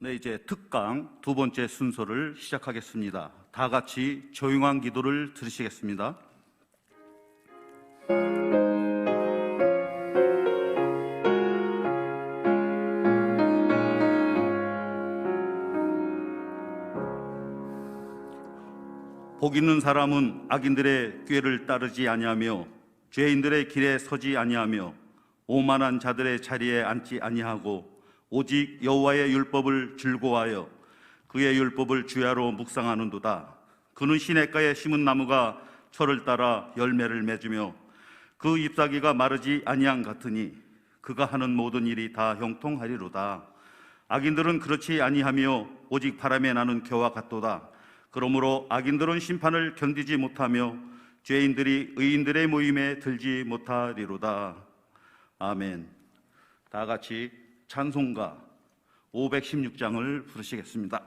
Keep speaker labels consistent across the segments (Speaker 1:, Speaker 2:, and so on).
Speaker 1: 네, 이제 특강 두 번째 순서를 시작하겠습니다. 다 같이 조용한 기도를 들으시겠습니다. 복 있는 사람은 악인들의 꾀를 따르지 아니하며 죄인들의 길에 서지 아니하며 오만한 자들의 자리에 앉지 아니하고 오직 여호와의 율법을 즐거워하여 그의 율법을 주야로 묵상하는도다. 그는 시냇가에 심은 나무가 철을 따라 열매를 맺으며 그 잎사귀가 마르지 아니함 같으니 그가 하는 모든 일이 다 형통하리로다. 악인들은 그렇지 아니하며 오직 바람에 나는 겨와 같도다. 그러므로 악인들은 심판을 견디지 못하며 죄인들이 의인들의 모임에 들지 못하리로다. 아멘. 다 같이 찬송가 516장을 부르시겠습니다.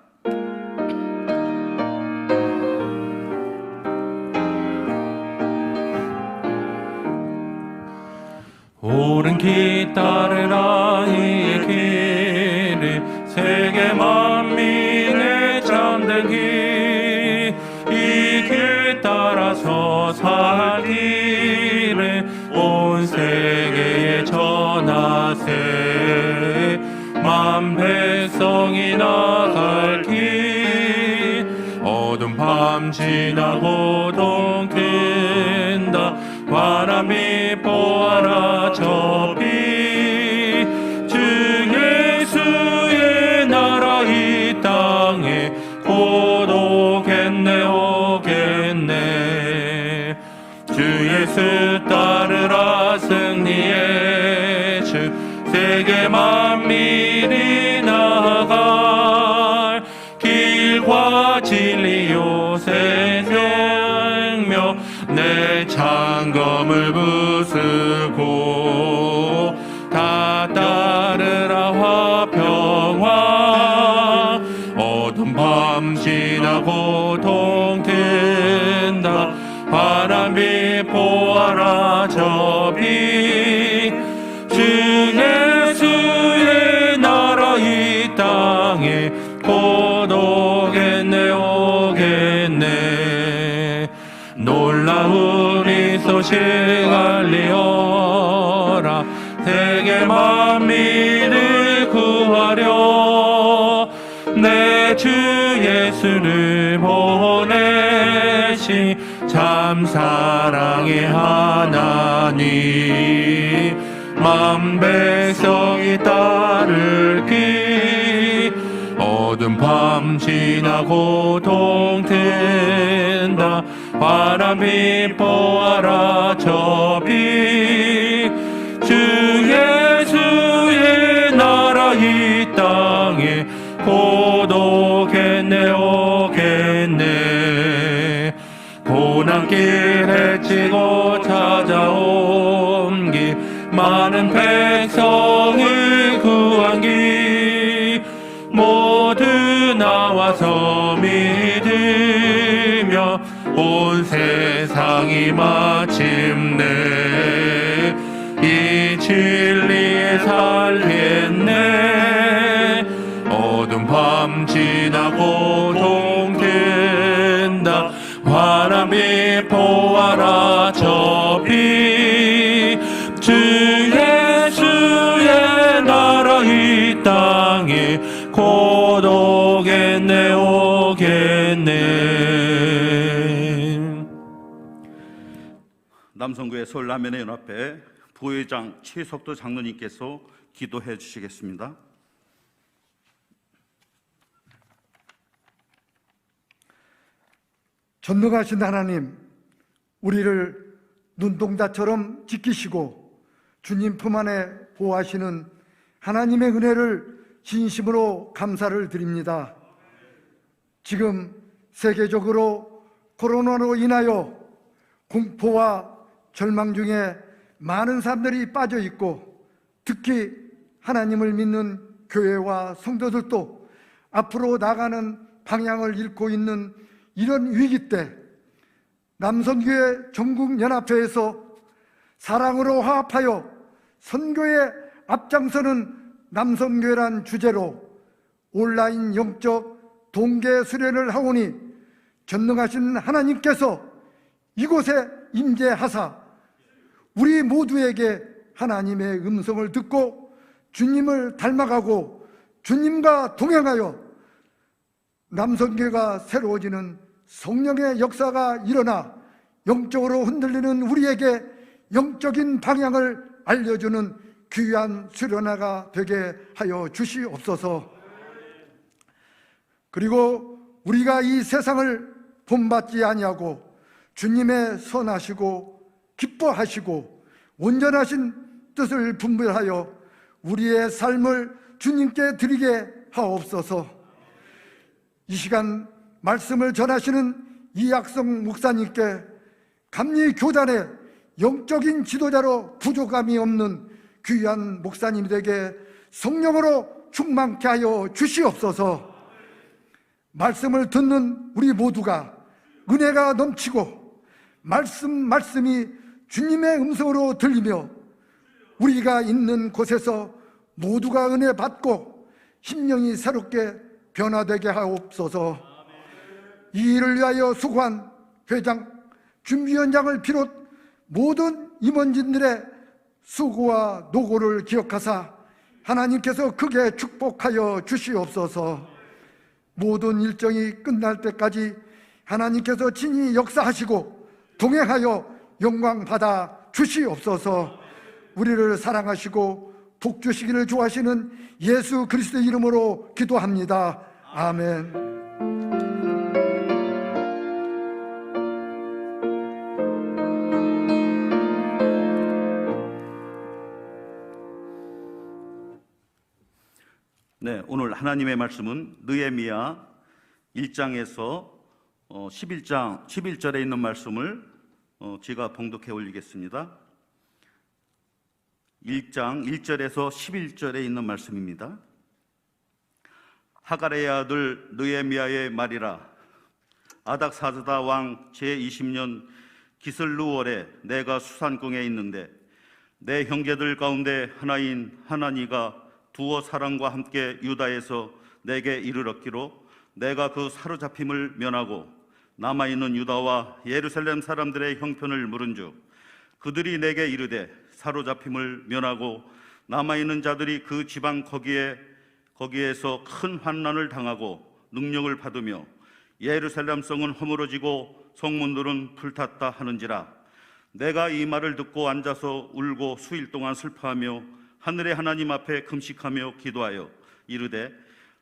Speaker 2: 옳은 길 따르라 이 길을 세계 만민의 참된 길 이 길 따라서 살기를 온 세계에 전하세 만 백성이 나갈 길 어두운 밤 지나고 동 뜬다 바람이 보아라 저 빛 주 예수의 나라 이 땅에 곧 오겠네 오겠네 주 예수 따르라 승리의 주 세계 만민이 나아갈 길과 진리 요새 생명 내 창검을 부수고 다 따르라 화평화 어두운 밤 지나고 동 튼다 바람이 보아라 저 빛 주 예수의 나라 이 땅에 곧 오겠네 오겠네 놀라운 이 소식 알리어라 세계 만민을 구하려 내 주 예수를 보내신 참 사랑의 하나님 만 백성이 따를 길 어두운 밤 지나고 동 튼다 바람이 보아라 저 빛 주 예수의 나라 이 땅에 곧 오겠네 오겠네 고난길 헤치고 찾아온 길 많은 백성을 구한 길 모두 나와서 믿으며 온 세상이 마침내 이 진리에 살겠네 어두운 밤 지나고 동 튼다 바람이 보아라 저 빛 주 예수의 나라 이 땅에 곧 오겠네 오겠네.
Speaker 1: 남성교회 서울라면의 연합회 부회장 최석도 장로님께서 기도해 주시겠습니다.
Speaker 3: 전능하신 하나님, 우리를 눈동자처럼 지키시고 주님 품 안에 보호하시는 하나님의 은혜를 진심으로 감사를 드립니다. 지금 세계적으로 코로나로 인하여 공포와 절망 중에 많은 사람들이 빠져 있고 특히 하나님을 믿는 교회와 성도들도 앞으로 나가는 방향을 잃고 있는 이런 위기 때 남성교회 전국연합회에서 사랑으로 화합하여 선교에 앞장서는 남성교회란 주제로 온라인 영적 동계 수련을 하오니 전능하신 하나님께서 이곳에 임재하사 우리 모두에게 하나님의 음성을 듣고 주님을 닮아가고 주님과 동행하여 남성교회가 새로워지는 성령의 역사가 일어나 영적으로 흔들리는 우리에게 영적인 방향을 알려주는 귀한 수련회가 되게 하여 주시옵소서. 그리고 우리가 이 세상을 본받지 아니하고 주님의 선하시고 기뻐하시고 온전하신 뜻을 분별하여 우리의 삶을 주님께 드리게 하옵소서. 이 시간 말씀을 전하시는 이학성 목사님께 감리 교단의 영적인 지도자로 부족함이 없는 귀한 목사님이 되게 성령으로 충만케 하여 주시옵소서. 말씀을 듣는 우리 모두가 은혜가 넘치고 말씀이 주님의 음성으로 들리며 우리가 있는 곳에서 모두가 은혜 받고 심령이 새롭게 변화되게 하옵소서. 이 일을 위하여 수고한 회장, 준비위원장을 비롯 모든 임원진들의 수고와 노고를 기억하사 하나님께서 크게 축복하여 주시옵소서. 모든 일정이 끝날 때까지 하나님께서 친히 역사하시고 동행하여 영광 받아 주시옵소서. 우리를 사랑하시고 복 주시기를 좋아하시는 예수 그리스도의 이름으로 기도합니다. 아멘.
Speaker 1: 네, 오늘 하나님의 말씀은 느헤미야 1장에서 11절에 있는 말씀을 제가 봉독해 올리겠습니다. 1장 1절에서 11절에 있는 말씀입니다. 하갈의 아들 느헤미야의 말이라. 아닥사스다 왕 제20년 기슬루월에 내가 수산궁에 있는데 내 형제들 가운데 하나인 하나니가 두어 사람과 함께 유다에서 내게 이르렀기로 내가 그 사로잡힘을 면하고 남아있는 유다와 예루살렘 사람들의 형편을 물은즉 그들이 내게 이르되 사로잡힘을 면하고 남아있는 자들이 그 지방 거기에서 큰 환난을 당하고 능력을 받으며 예루살렘 성은 허물어지고 성문들은 불탔다 하는지라. 내가 이 말을 듣고 앉아서 울고 수일 동안 슬퍼하며 하늘의 하나님 앞에 금식하며 기도하여 이르되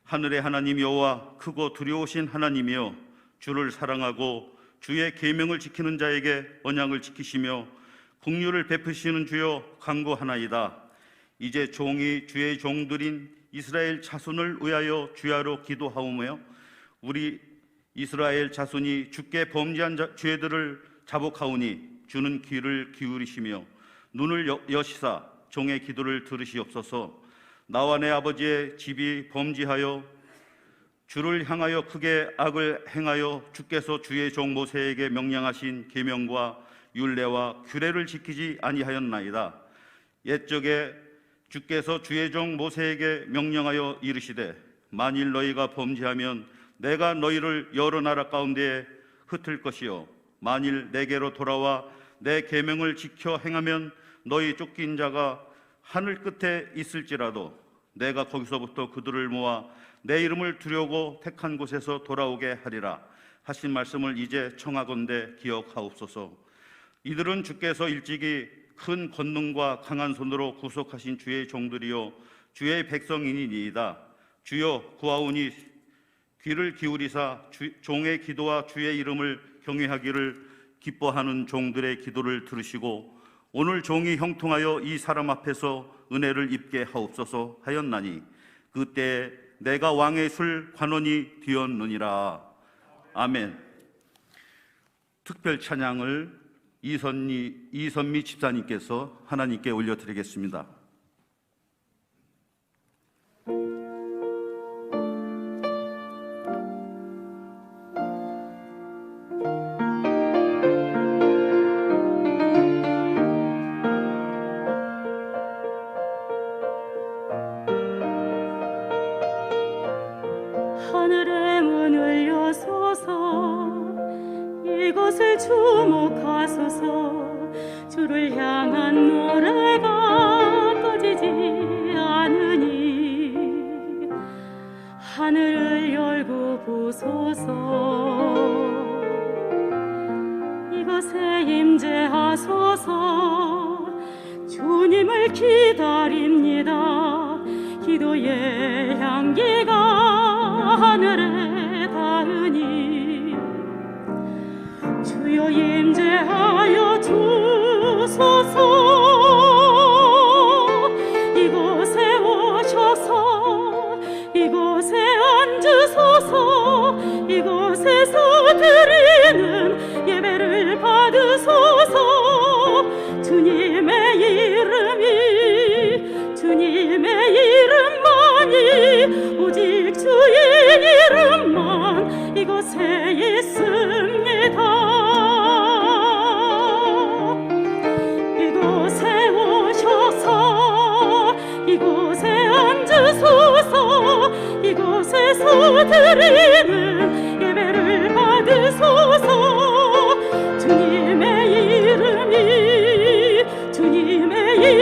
Speaker 1: 하늘의 하나님 여호와 크고 두려우신 하나님이여 주를 사랑하고 주의 계명을 지키는 자에게 언약을 지키시며 긍휼을 베푸시는 주여 간구하나이다. 이제 종이 주의 종들인 이스라엘 자손을 위하여 주야로 기도하오며 우리 이스라엘 자손이 주께 범죄한 죄들을 자복하오니 주는 귀를 기울이시며 눈을 여시사 종의 기도를 들으시옵소서. 나와 내 아버지의 집이 범죄하여 주를 향하여 크게 악을 행하여 주께서 주의 종 모세에게 명령하신 계명과 율례와 규례를 지키지 아니하였나이다. 옛적에 주께서 주의 종 모세에게 명령하여 이르시되 만일 너희가 범죄하면 내가 너희를 여러 나라 가운데에 흩을 것이요 만일 내게로 돌아와 내 계명을 지켜 행하면 너희 쫓긴 자가 하늘 끝에 있을지라도 내가 거기서부터 그들을 모아 내 이름을 두려고 택한 곳에서 돌아오게 하리라 하신 말씀을 이제 청하건대 기억하옵소서. 이들은 주께서 일찍이 큰 권능과 강한 손으로 구속하신 주의 종들이요 주의 백성이니이다. 주여 구하오니 귀를 기울이사 종의 기도와 주의 이름을 경외하기를 기뻐하는 종들의 기도를 들으시고 오늘 종이 형통하여 이 사람 앞에서 은혜를 입게 하옵소서 하였나니 그때 내가 왕의 술 관원이 되었느니라. 아멘. 특별 찬양을 이선미 집사님께서 하나님께 올려드리겠습니다.
Speaker 4: 주를 향한 노래가 꺼지지 않으니 하늘을 열고 보소서. 이곳에 임재하소서. 주님을 기다립니다. 기도의 향기가 하늘에 닿으니 주여 임재하여 주소서. 이곳에 오셔서 이곳에 앉으소서. 이곳에서 드리는 예배를 받으소서. 주님의 이름만이 오직 주의 이름만 이곳에 있습니다. 이곳에 오셔서 이곳에 앉으소서. 이곳에서 드리는 예배를 받으소서. 주님의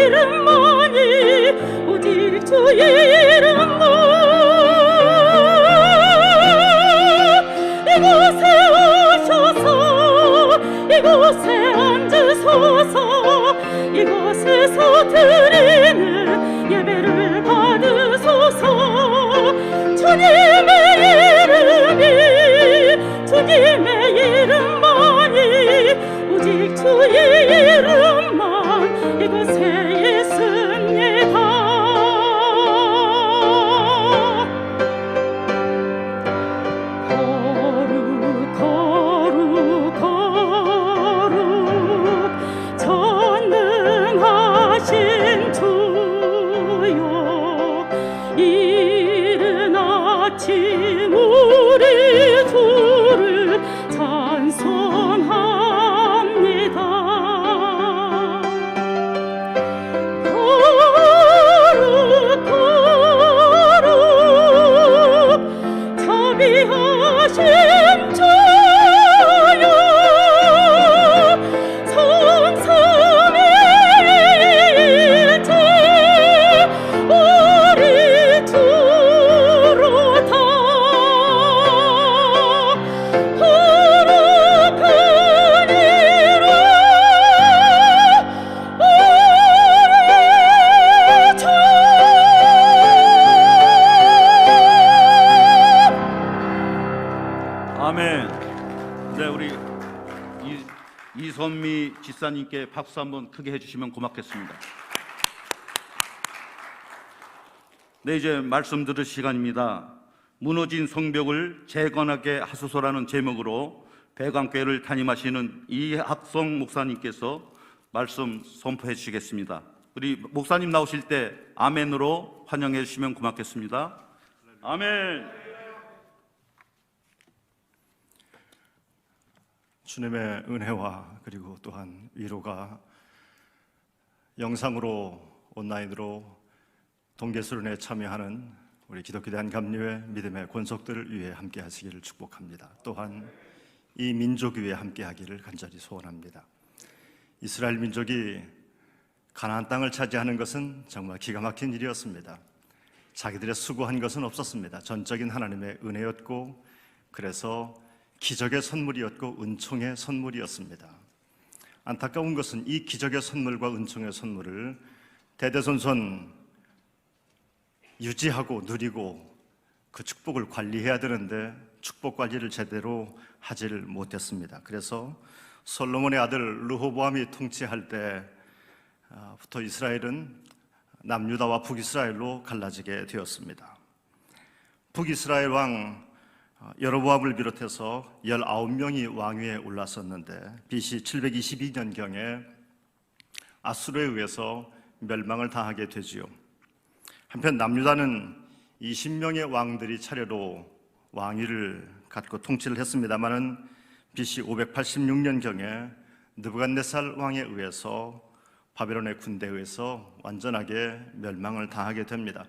Speaker 4: 이름만이 오직 주의 이름만 이곳에 오셔서 이곳에 앉으소서. 이곳에서 드리는 예배를 받으소서. 주님의 이름만이 오직 주의 이름만 이곳에 있습니다. 거룩 전능하신 주여, 이른 아침 우리 주를 찬송합니다. 거룩 자비하신 주여, 성삼의 일체 우리 주로 다 거룩한 이름 우리 주.
Speaker 1: 아멘. 네, 우리 이선미 지사님께 박수 한번 크게 해주시면 고맙겠습니다. 네, 이제 말씀 들을 시간입니다. 무너진 성벽을 재건하게 하소서라는 제목으로 배강교회를 담임하시는 이학성 목사님께서 말씀 선포해 주시겠습니다. 우리 목사님 나오실 때 아멘으로 환영해 주시면 고맙겠습니다. 아멘.
Speaker 5: 주님의 은혜와 그리고 또한 위로가 영상으로 온라인으로 동계수련회에 참여하는 우리 기독교 대한감리회 믿음의 권속들을 위해 함께 하시기를 축복합니다. 또한 이 민족 위에 함께 하기를 간절히 소원합니다. 이스라엘 민족이 가나안 땅을 차지하는 것은 정말 기가 막힌 일이었습니다. 자기들의 수고한 것은 없었습니다. 전적인 하나님의 은혜였고, 그래서 기적의 선물이었고 은총의 선물이었습니다. 안타까운 것은 이 기적의 선물과 은총의 선물을 대대손손 유지하고 누리고 그 축복을 관리해야 되는데 축복 관리를 제대로 하지를 못했습니다. 그래서 솔로몬의 아들 르호보암이 통치할 때부터 이스라엘은 남유다와 북이스라엘로 갈라지게 되었습니다. 북이스라엘 왕 여로보암을 비롯해서 19명이 왕위에 올랐었는데 BC 722년경에 아수르에 의해서 멸망을 당하게 되지요. 한편 남유다는 20명의 왕들이 차례로 왕위를 갖고 통치를 했습니다마는 BC 586년경에 느부갓네살 왕에 의해서 바벨론의 군대에 의해서 완전하게 멸망을 당하게 됩니다.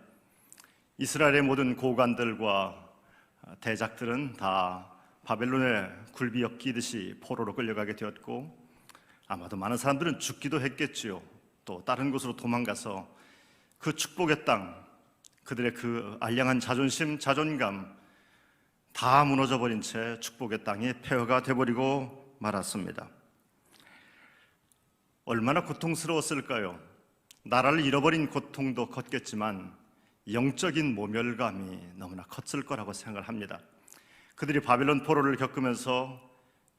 Speaker 5: 이스라엘의 모든 고관들과 대작들은 다 바벨론의 굴비 엮이듯이 포로로 끌려가게 되었고, 아마도 많은 사람들은 죽기도 했겠지요. 또 다른 곳으로 도망가서 그 축복의 땅, 그들의 그 알량한 자존심, 자존감 다 무너져버린 채 축복의 땅이 폐허가 돼버리고 말았습니다. 얼마나 고통스러웠을까요? 나라를 잃어버린 고통도 컸겠지만 영적인 모멸감이 너무나 컸을 거라고 생각을 합니다. 그들이 바벨론 포로를 겪으면서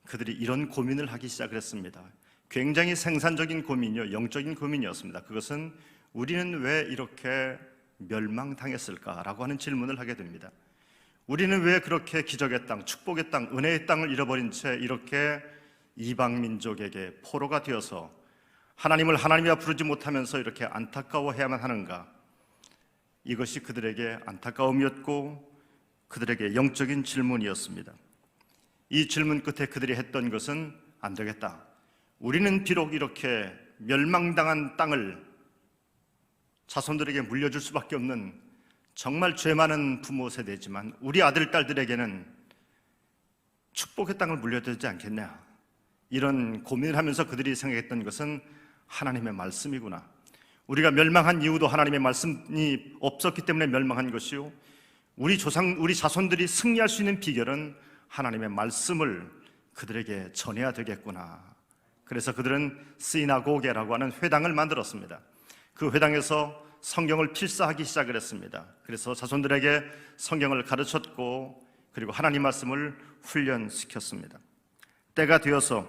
Speaker 5: 그들이 이런 고민을 하기 시작을 했습니다. 굉장히 생산적인 고민이요, 영적인 고민이었습니다. 그것은 우리는 왜 이렇게 멸망당했을까라고 하는 질문을 하게 됩니다. 우리는 왜 그렇게 기적의 땅, 축복의 땅, 은혜의 땅을 잃어버린 채 이렇게 이방 민족에게 포로가 되어서 하나님을 하나님이라 부르지 못하면서 이렇게 안타까워해야만 하는가? 이것이 그들에게 안타까움이었고 그들에게 영적인 질문이었습니다. 이 질문 끝에 그들이 했던 것은 안 되겠다. 우리는 비록 이렇게 멸망당한 땅을 자손들에게 물려줄 수밖에 없는 정말 죄 많은 부모 세대지만 우리 아들, 딸들에게는 축복의 땅을 물려야 되지 않겠냐. 이런 고민을 하면서 그들이 생각했던 것은 하나님의 말씀이구나. 우리가 멸망한 이유도 하나님의 말씀이 없었기 때문에 멸망한 것이요, 우리 자손들이 승리할 수 있는 비결은 하나님의 말씀을 그들에게 전해야 되겠구나. 그래서 그들은 시나고게라고 하는 회당을 만들었습니다. 그 회당에서 성경을 필사하기 시작을 했습니다. 그래서 자손들에게 성경을 가르쳤고 그리고 하나님 말씀을 훈련시켰습니다. 때가 되어서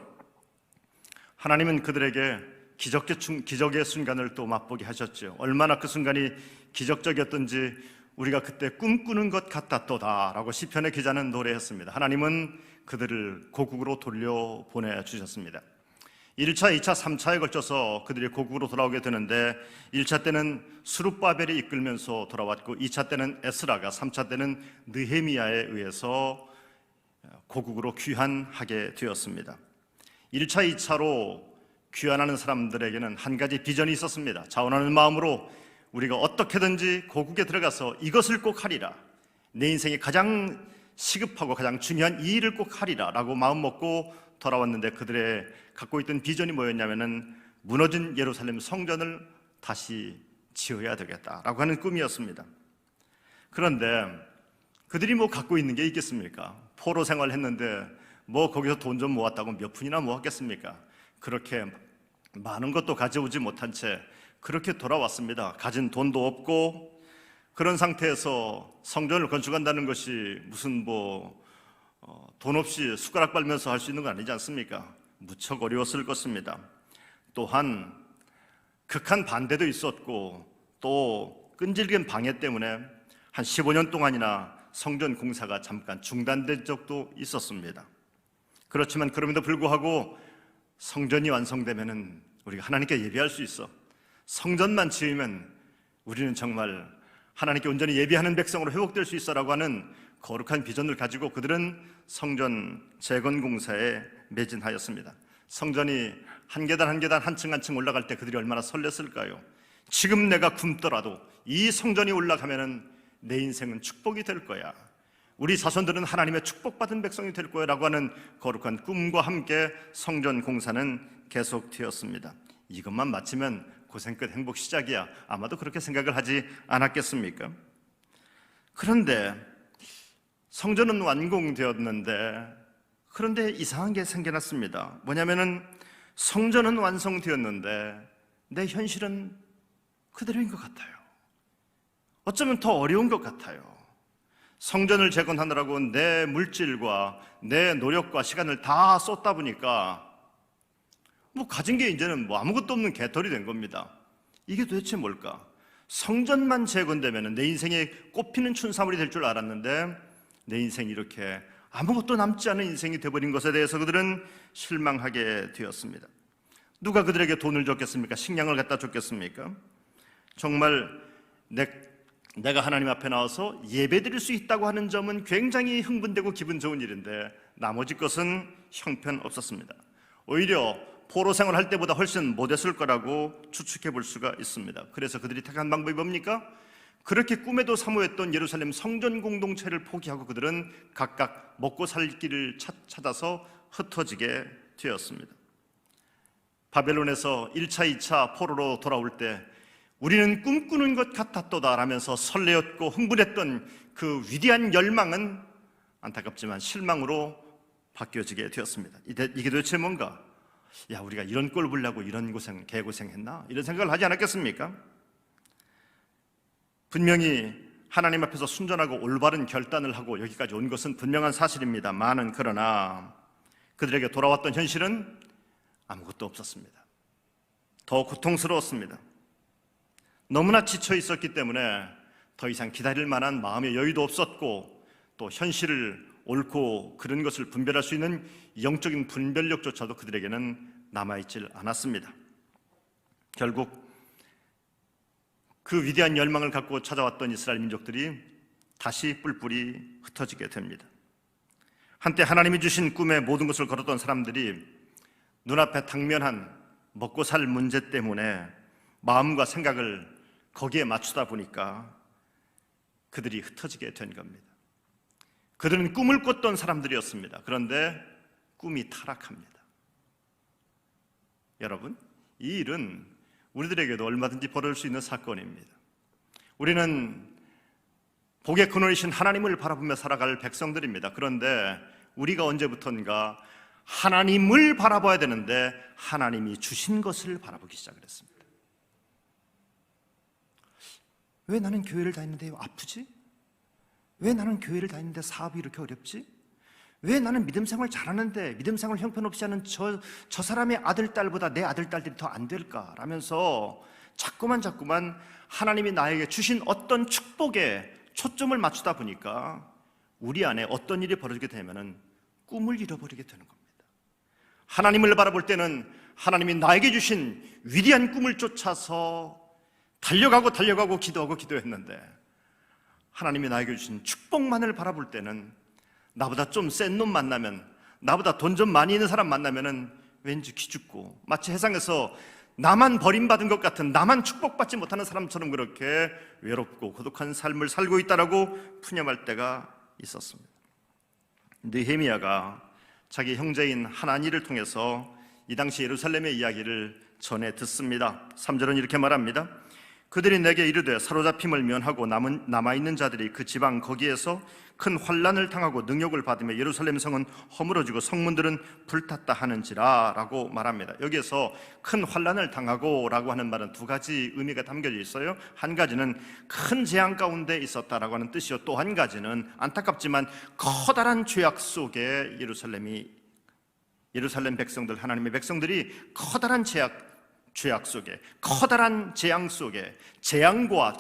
Speaker 5: 하나님은 그들에게 기적의 순간을 또 맛보게 하셨죠. 얼마나 그 순간이 기적적이었던지 우리가 그때 꿈꾸는 것 같았도다 라고 시편의 기자는 노래했습니다. 하나님은 그들을 고국으로 돌려보내주셨습니다. 1차, 2차, 3차에 걸쳐서 그들이 고국으로 돌아오게 되는데 1차 때는 스룹바벨이 이끌면서 돌아왔고 2차 때는 에스라가, 3차 때는 느헤미야에 의해서 고국으로 귀환하게 되었습니다. 1차, 2차로 귀환하는 사람들에게는 한 가지 비전이 있었습니다. 자원하는 마음으로 우리가 어떻게든지 고국에 들어가서 이것을 꼭 하리라, 내 인생에 가장 시급하고 가장 중요한 이 일을 꼭 하리라 라고 마음 먹고 돌아왔는데 그들의 갖고 있던 비전이 뭐였냐면은 무너진 예루살렘 성전을 다시 지어야 되겠다라고 하는 꿈이었습니다. 그런데 그들이 뭐 갖고 있는 게 있겠습니까? 포로 생활했는데 뭐 거기서 돈 좀 모았다고 몇 푼이나 모았겠습니까? 그렇게 많은 것도 가져오지 못한 채 그렇게 돌아왔습니다. 가진 돈도 없고 그런 상태에서 성전을 건축한다는 것이 무슨 돈 없이 숟가락 빨면서 할 수 있는 건 아니지 않습니까? 무척 어려웠을 것입니다. 또한 극한 반대도 있었고 또 끈질긴 방해 때문에 한 15년 동안이나 성전 공사가 잠깐 중단된 적도 있었습니다. 그렇지만 그럼에도 불구하고 성전이 완성되면은 우리가 하나님께 예배할 수 있어. 성전만 지으면 우리는 정말 하나님께 온전히 예배하는 백성으로 회복될 수 있어라고 하는 거룩한 비전을 가지고 그들은 성전 재건 공사에 매진하였습니다. 성전이 한 계단 한 계단 한 층 한 층 올라갈 때 그들이 얼마나 설렜을까요? 지금 내가 굶더라도 이 성전이 올라가면은 내 인생은 축복이 될 거야. 우리 자손들은 하나님의 축복받은 백성이 될 거야 라고 하는 거룩한 꿈과 함께 성전 공사는 계속되었습니다. 이것만 마치면 고생 끝 행복 시작이야. 아마도 그렇게 생각을 하지 않았겠습니까? 그런데 성전은 완공되었는데 그런데 이상한 게 생겨났습니다. 뭐냐면은 성전은 완성되었는데 내 현실은 그대로인 것 같아요. 어쩌면 더 어려운 것 같아요. 성전을 재건하느라고 내 물질과 내 노력과 시간을 다 쏟다 보니까 가진 게 이제는 아무것도 없는 개털이 된 겁니다. 이게 도대체 뭘까? 성전만 재건되면 내 인생에 꽃피는 춘사물이 될 줄 알았는데 내 인생이 이렇게 아무것도 남지 않은 인생이 되어버린 것에 대해서 그들은 실망하게 되었습니다. 누가 그들에게 돈을 줬겠습니까? 식량을 갖다 줬겠습니까? 정말 내가 하나님 앞에 나와서 예배드릴 수 있다고 하는 점은 굉장히 흥분되고 기분 좋은 일인데 나머지 것은 형편없었습니다. 오히려 포로 생활할 때보다 훨씬 못했을 거라고 추측해 볼 수가 있습니다. 그래서 그들이 택한 방법이 뭡니까? 그렇게 꿈에도 사모했던 예루살렘 성전 공동체를 포기하고 그들은 각각 먹고 살 길을 찾아서 흩어지게 되었습니다. 바벨론에서 1차, 2차 포로로 돌아올 때 우리는 꿈꾸는 것 같았도다 라면서 설레었고 흥분했던 그 위대한 열망은 안타깝지만 실망으로 바뀌어지게 되었습니다. 이게 도대체 뭔가? 야, 우리가 이런 꼴 보려고 이런 개고생했나? 이런 생각을 하지 않았겠습니까? 분명히 하나님 앞에서 순전하고 올바른 결단을 하고 여기까지 온 것은 분명한 사실입니다만은, 그러나 그들에게 돌아왔던 현실은 아무것도 없었습니다. 더 고통스러웠습니다. 너무나 지쳐 있었기 때문에 더 이상 기다릴 만한 마음의 여유도 없었고, 또 현실을 옳고 그른 것을 분별할 수 있는 영적인 분별력조차도 그들에게는 남아있질 않았습니다. 결국 그 위대한 열망을 갖고 찾아왔던 이스라엘 민족들이 다시 뿔뿔이 흩어지게 됩니다. 한때 하나님이 주신 꿈에 모든 것을 걸었던 사람들이 눈앞에 당면한 먹고 살 문제 때문에 마음과 생각을 거기에 맞추다 보니까 그들이 흩어지게 된 겁니다. 그들은 꿈을 꿨던 사람들이었습니다. 그런데 꿈이 타락합니다. 여러분, 이 일은 우리들에게도 얼마든지 벌어질 수 있는 사건입니다. 우리는 복의 근원이신 하나님을 바라보며 살아갈 백성들입니다. 그런데 우리가 언제부턴가 하나님을 바라봐야 되는데 하나님이 주신 것을 바라보기 시작을 했습니다. 왜 나는 교회를 다니는데 아프지? 왜 나는 교회를 다니는데 사업이 이렇게 어렵지? 왜 나는 믿음 생활 잘하는데 믿음 생활 형편없이 하는 저 사람의 아들, 딸보다 내 아들, 딸들이 더 안 될까? 라면서 자꾸만 하나님이 나에게 주신 어떤 축복에 초점을 맞추다 보니까 우리 안에 어떤 일이 벌어지게 되면은 꿈을 잃어버리게 되는 겁니다. 하나님을 바라볼 때는 하나님이 나에게 주신 위대한 꿈을 쫓아서 달려가고 기도했는데, 하나님이 나에게 주신 축복만을 바라볼 때는 나보다 좀 센 놈 만나면, 나보다 돈 좀 많이 있는 사람 만나면은 왠지 기죽고, 마치 세상에서 나만 버림받은 것 같은, 나만 축복받지 못하는 사람처럼 그렇게 외롭고 고독한 삶을 살고 있다라고 푸념할 때가 있었습니다. 느헤미야가 자기 형제인 하나니를 통해서 이 당시 예루살렘의 이야기를 전해 듣습니다. 3절은 이렇게 말합니다. 그들이 내게 이르되 사로잡힘을 면하고 남아있는 자들이 그 지방 거기에서 큰 환난을 당하고 능욕을 받으며 예루살렘 성은 허물어지고 성문들은 불탔다 하는지라 라고 말합니다. 여기에서 큰 환난을 당하고 라고 하는 말은 두 가지 의미가 담겨져 있어요. 한 가지는 큰 재앙 가운데 있었다라고 하는 뜻이요, 또 한 가지는 안타깝지만 커다란 죄악 속에 예루살렘 백성들, 하나님의 백성들이 커다란 죄악 속에, 커다란 재앙 속에, 재앙과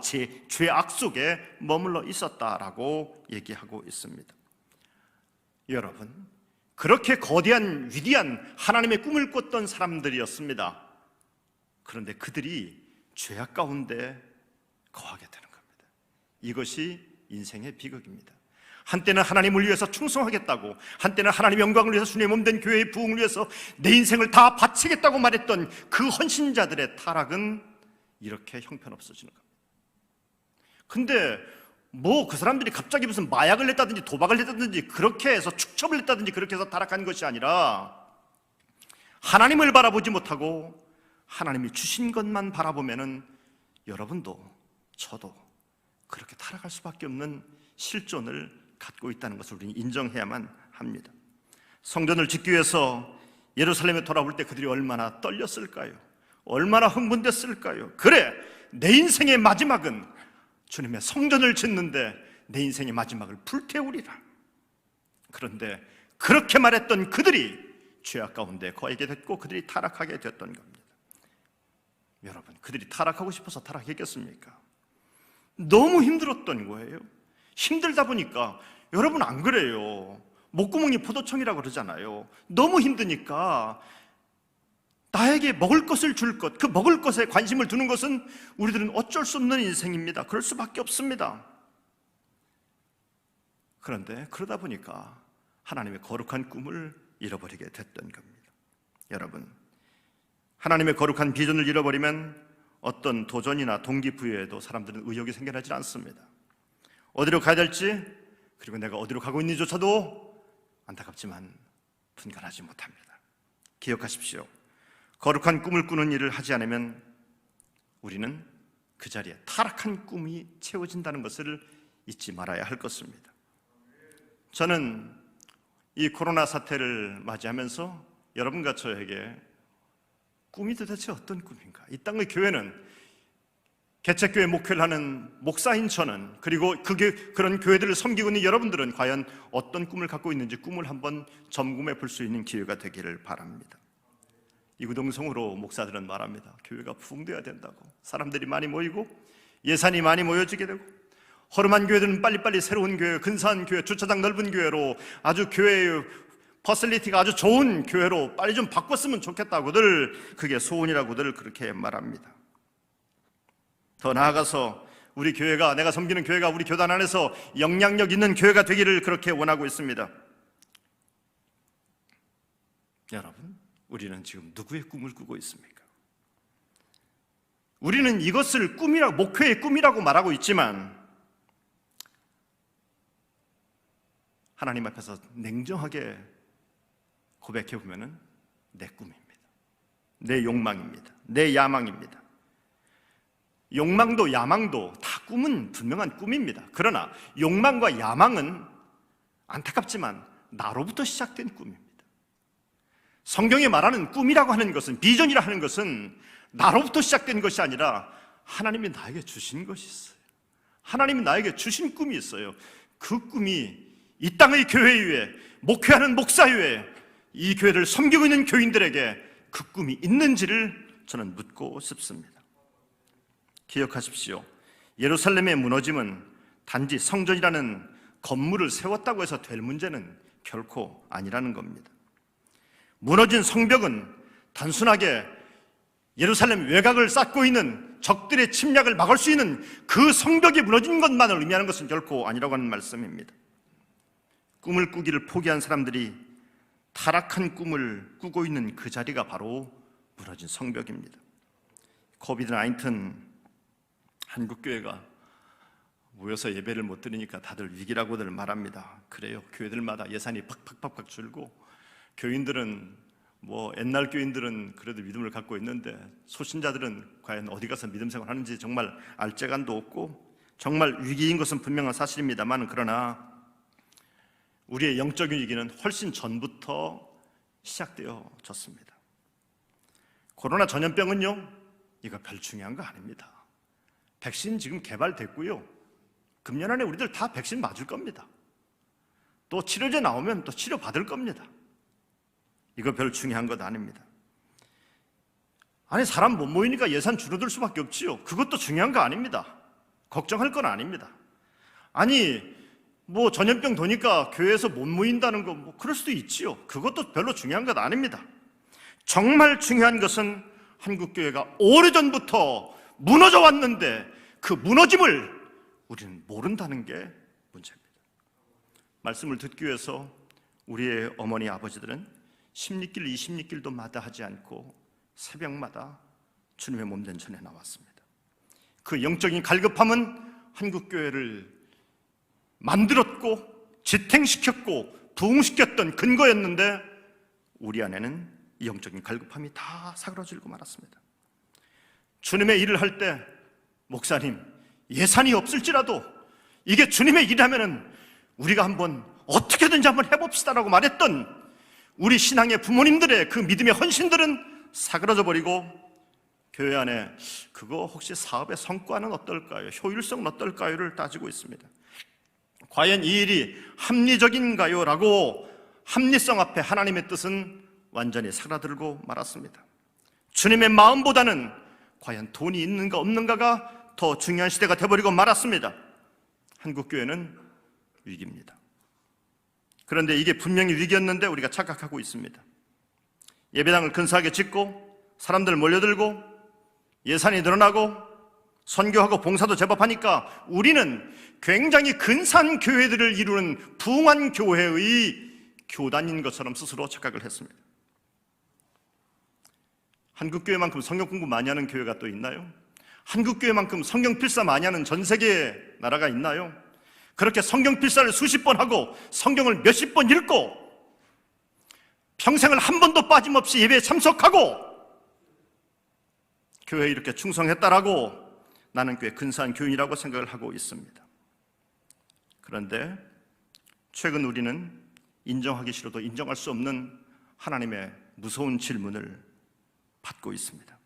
Speaker 5: 죄악 속에 머물러 있었다라고 얘기하고 있습니다. 여러분, 그렇게 거대한 위대한 하나님의 꿈을 꿨던 사람들이었습니다. 그런데 그들이 죄악 가운데 거하게 되는 겁니다. 이것이 인생의 비극입니다. 한때는 하나님을 위해서 충성하겠다고, 한때는 하나님의 영광을 위해서 주님의 몸된 교회의 부흥을 위해서 내 인생을 다 바치겠다고 말했던 그 헌신자들의 타락은 이렇게 형편없어지는 겁니다. 근데 그 사람들이 갑자기 무슨 마약을 했다든지 도박을 했다든지 그렇게 해서 축첩을 했다든지 그렇게 해서 타락한 것이 아니라, 하나님을 바라보지 못하고 하나님이 주신 것만 바라보면은 여러분도 저도 그렇게 타락할 수밖에 없는 실존을 갖고 있다는 것을 우리는 인정해야만 합니다. 성전을 짓기 위해서 예루살렘에 돌아올 때 그들이 얼마나 떨렸을까요? 얼마나 흥분됐을까요? 그래, 내 인생의 마지막은 주님의 성전을 짓는데 내 인생의 마지막을 불태우리라. 그런데 그렇게 말했던 그들이 죄악 가운데 거하게 됐고 그들이 타락하게 됐던 겁니다. 여러분, 그들이 타락하고 싶어서 타락했겠습니까? 너무 힘들었던 거예요. 힘들다 보니까, 여러분 안 그래요? 목구멍이 포도청이라고 그러잖아요. 너무 힘드니까 나에게 먹을 것을 줄 것, 그 먹을 것에 관심을 두는 것은 우리들은 어쩔 수 없는 인생입니다. 그럴 수밖에 없습니다. 그런데 그러다 보니까 하나님의 거룩한 꿈을 잃어버리게 됐던 겁니다. 여러분, 하나님의 거룩한 비전을 잃어버리면 어떤 도전이나 동기부여에도 사람들은 의욕이 생겨나지 않습니다. 어디로 가야 될지, 그리고 내가 어디로 가고 있는지조차도 안타깝지만 분간하지 못합니다. 기억하십시오. 거룩한 꿈을 꾸는 일을 하지 않으면 우리는 그 자리에 타락한 꿈이 채워진다는 것을 잊지 말아야 할 것입니다. 저는 이 코로나 사태를 맞이하면서 여러분과 저에게 꿈이 도대체 어떤 꿈인가? 이 땅의 교회는 개척교회 목회를 하는 목사인 저는, 그리고 그런 교회들을 섬기고 있는 여러분들은 과연 어떤 꿈을 갖고 있는지 꿈을 한번 점검해 볼 수 있는 기회가 되기를 바랍니다. 이구동성으로 목사들은 말합니다. 교회가 부흥되어야 된다고. 사람들이 많이 모이고 예산이 많이 모여지게 되고, 허름한 교회들은 빨리빨리 새로운 교회, 근사한 교회, 주차장 넓은 교회로, 아주 교회의 퍼실리티가 아주 좋은 교회로 빨리 좀 바꿨으면 좋겠다고들, 그게 소원이라고들 그렇게 말합니다. 더 나아가서 우리 교회가, 내가 섬기는 교회가 우리 교단 안에서 영향력 있는 교회가 되기를 그렇게 원하고 있습니다. 여러분, 우리는 지금 누구의 꿈을 꾸고 있습니까? 우리는 이것을 꿈이라고, 목회의 꿈이라고 말하고 있지만 하나님 앞에서 냉정하게 고백해 보면은 내 꿈입니다. 내 욕망입니다. 내 야망입니다. 욕망도 야망도 다 꿈은 분명한 꿈입니다. 그러나 욕망과 야망은 안타깝지만 나로부터 시작된 꿈입니다. 성경이 말하는 꿈이라고 하는 것은, 비전이라 하는 것은 나로부터 시작된 것이 아니라 하나님이 나에게 주신 것이 있어요. 하나님이 나에게 주신 꿈이 있어요. 그 꿈이 이 땅의 교회 위에, 목회하는 목사 위에, 이 교회를 섬기고 있는 교인들에게 그 꿈이 있는지를 저는 묻고 싶습니다. 기억하십시오. 예루살렘의 무너짐은 단지 성전이라는 건물을 세웠다고 해서 될 문제는 결코 아니라는 겁니다. 무너진 성벽은 단순하게 예루살렘 외곽을 쌓고 있는 적들의 침략을 막을 수 있는 그 성벽이 무너진 것만을 의미하는 것은 결코 아니라고 하는 말씀입니다. 꿈을 꾸기를 포기한 사람들이 타락한 꿈을 꾸고 있는 그 자리가 바로 무너진 성벽입니다. 코비드-19 한국교회가 모여서 예배를 못 드리니까 다들 위기라고들 말합니다. 그래요. 교회들마다 예산이 팍팍팍팍 줄고, 교인들은 옛날 교인들은 그래도 믿음을 갖고 있는데 소신자들은 과연 어디 가서 믿음 생활 하는지 정말 알재간도 없고, 정말 위기인 것은 분명한 사실입니다만, 그러나 우리의 영적인 위기는 훨씬 전부터 시작되어졌습니다. 코로나 전염병은요, 이거 별 중요한 거 아닙니다. 백신 지금 개발됐고요, 금년 안에 우리들 다 백신 맞을 겁니다. 또 치료제 나오면 또 치료 받을 겁니다. 이거 별 중요한 것 아닙니다. 아니, 사람 못 모이니까 예산 줄어들 수밖에 없지요. 그것도 중요한 거 아닙니다. 걱정할 건 아닙니다. 아니, 전염병 도니까 교회에서 못 모인다는 거 그럴 수도 있지요. 그것도 별로 중요한 것 아닙니다. 정말 중요한 것은 한국교회가 오래전부터 무너져 왔는데 그 무너짐을 우리는 모른다는 게 문제입니다. 말씀을 듣기 위해서 우리의 어머니 아버지들은 10리길 20리길도 마다하지 않고 새벽마다 주님의 몸된 전에 나왔습니다. 그 영적인 갈급함은 한국교회를 만들었고 지탱시켰고 부흥시켰던 근거였는데, 우리 안에는 이 영적인 갈급함이 다 사그라들고 말았습니다. 주님의 일을 할 때, 목사님, 예산이 없을지라도 이게 주님의 일이라면은 우리가 한번 어떻게든지 한번 해봅시다라고 말했던 우리 신앙의 부모님들의 그 믿음의 헌신들은 사그라져 버리고, 교회 안에 그거 혹시 사업의 성과는 어떨까요? 효율성은 어떨까요?를 따지고 있습니다. 과연 이 일이 합리적인가요? 라고 합리성 앞에 하나님의 뜻은 완전히 사그라들고 말았습니다. 주님의 마음보다는 과연 돈이 있는가 없는가가 더 중요한 시대가 되어버리고 말았습니다. 한국교회는 위기입니다. 그런데 이게 분명히 위기였는데 우리가 착각하고 있습니다. 예배당을 근사하게 짓고 사람들 몰려들고 예산이 늘어나고 선교하고 봉사도 제법 하니까 우리는 굉장히 근사한 교회들을 이루는 부흥한 교회의 교단인 것처럼 스스로 착각을 했습니다. 한국교회만큼 성경 공부 많이 하는 교회가 또 있나요? 한국교회만큼 성경 필사 많이 하는 전 세계 나라가 있나요? 그렇게 성경 필사를 수십 번 하고 성경을 몇십 번 읽고 평생을 한 번도 빠짐없이 예배에 참석하고 교회에 이렇게 충성했다라고 나는 꽤 근사한 교인이라고 생각을 하고 있습니다. 그런데 최근 우리는 인정하기 싫어도 인정할 수 없는 하나님의 무서운 질문을 받고 있습니다.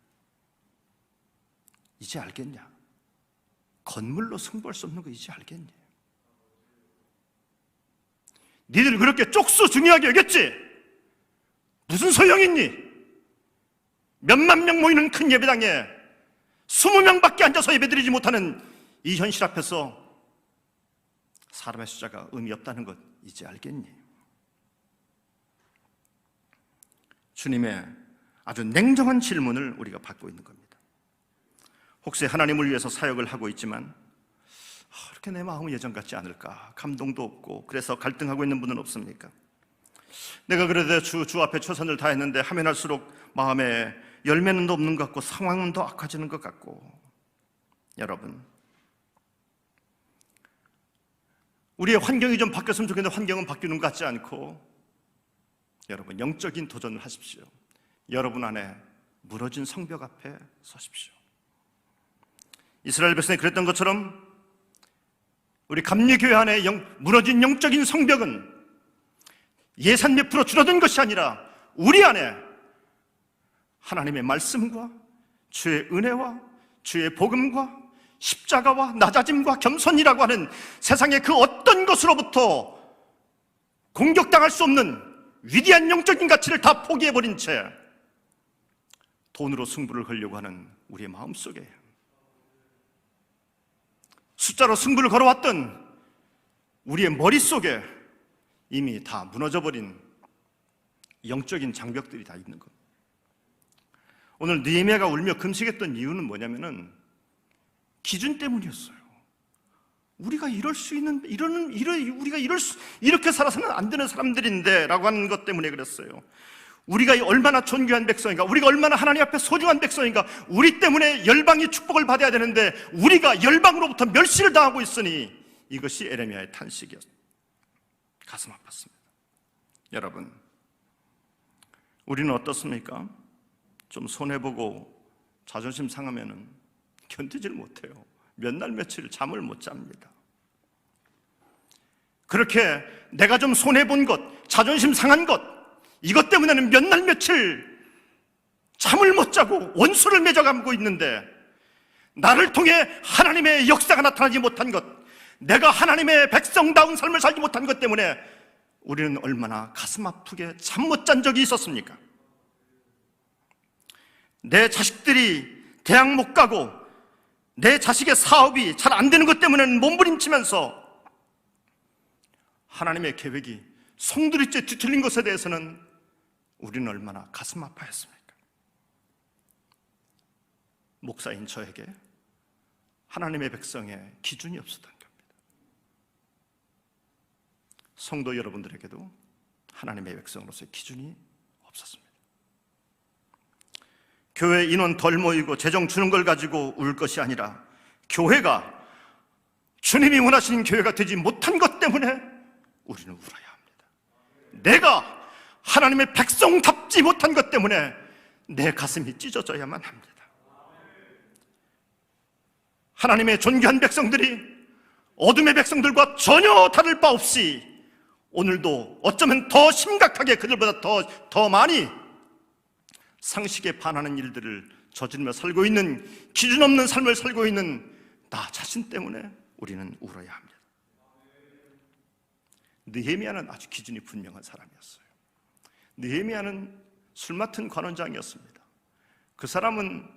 Speaker 5: 이제 알겠냐? 건물로 승부할 수 없는 거 이제 알겠냐? 니들 그렇게 쪽수 중요하게 여겼지? 무슨 소용이 있니? 몇만 명 모이는 큰 예배당에 20명밖에 앉아서 예배드리지 못하는 이 현실 앞에서 사람의 숫자가 의미 없다는 것 이제 알겠니? 주님의 아주 냉정한 질문을 우리가 받고 있는 겁니다. 혹시 하나님을 위해서 사역을 하고 있지만 이렇게 내 마음은 예전 같지 않을까? 감동도 없고 그래서 갈등하고 있는 분은 없습니까? 내가 그래도 주 앞에 최선을 다했는데 하면 할수록 마음에 열매는 더 없는 것 같고 상황은 더 악화지는 것 같고. 여러분, 우리의 환경이 좀 바뀌었으면 좋겠는데 환경은 바뀌는 것 같지 않고, 여러분 영적인 도전을 하십시오. 여러분 안에 무너진 성벽 앞에 서십시오. 이스라엘 백성이 그랬던 것처럼 우리 감리교회 안에 무너진 영적인 성벽은 예산 몇 프로 줄어든 것이 아니라 우리 안에 하나님의 말씀과 주의 은혜와 주의 복음과 십자가와 낮아짐과 겸손이라고 하는 세상의 그 어떤 것으로부터 공격당할 수 없는 위대한 영적인 가치를 다 포기해버린 채 돈으로 승부를 걸려고 하는 우리의 마음속에, 숫자로 승부를 걸어왔던 우리의 머릿속에 이미 다 무너져버린 영적인 장벽들이 다 있는 것. 오늘 느헤미야가 울며 금식했던 이유는 뭐냐면은 기준 때문이었어요. 우리가 이럴 수 있는, 우리가 이렇게 살아서는 안 되는 사람들인데 라고 하는 것 때문에 그랬어요. 우리가 얼마나 존귀한 백성인가, 우리가 얼마나 하나님 앞에 소중한 백성인가, 우리 때문에 열방이 축복을 받아야 되는데 우리가 열방으로부터 멸시를 당하고 있으니 이것이 에레미야의 탄식이었습니다. 가슴 아팠습니다. 여러분, 우리는 어떻습니까? 좀 손해보고 자존심 상하면은 견디질 못해요. 몇 날 며칠 잠을 못 잡니다. 그렇게 내가 좀 손해본 것, 자존심 상한 것, 이것 때문에는 몇 날 며칠 잠을 못 자고 원수를 맺어가고 있는데, 나를 통해 하나님의 역사가 나타나지 못한 것, 내가 하나님의 백성다운 삶을 살지 못한 것 때문에 우리는 얼마나 가슴 아프게 잠 못 잔 적이 있었습니까? 내 자식들이 대학 못 가고 내 자식의 사업이 잘 안 되는 것 때문에는 몸부림치면서 하나님의 계획이 송두리째 뒤틀린 것에 대해서는 우리는 얼마나 가슴 아파했습니까? 목사인 저에게 하나님의 백성의 기준이 없었던 겁니다. 성도 여러분들에게도 하나님의 백성으로서의 기준이 없었습니다. 교회 인원 덜 모이고 재정 주는 걸 가지고 울 것이 아니라 교회가 주님이 원하시는 교회가 되지 못한 것 때문에 우리는 울어야 합니다. 내가 하나님의 백성답지 못한 것 때문에 내 가슴이 찢어져야만 합니다. 하나님의 존귀한 백성들이 어둠의 백성들과 전혀 다를 바 없이 오늘도 어쩌면 더 심각하게 그들보다 더 많이 상식에 반하는 일들을 저지르며 살고 있는, 기준 없는 삶을 살고 있는 나 자신 때문에 우리는 울어야 합니다. 느헤미야는 아주 기준이 분명한 사람이었어요. 느헤미야는 술 맡은 관원장이었습니다. 그 사람은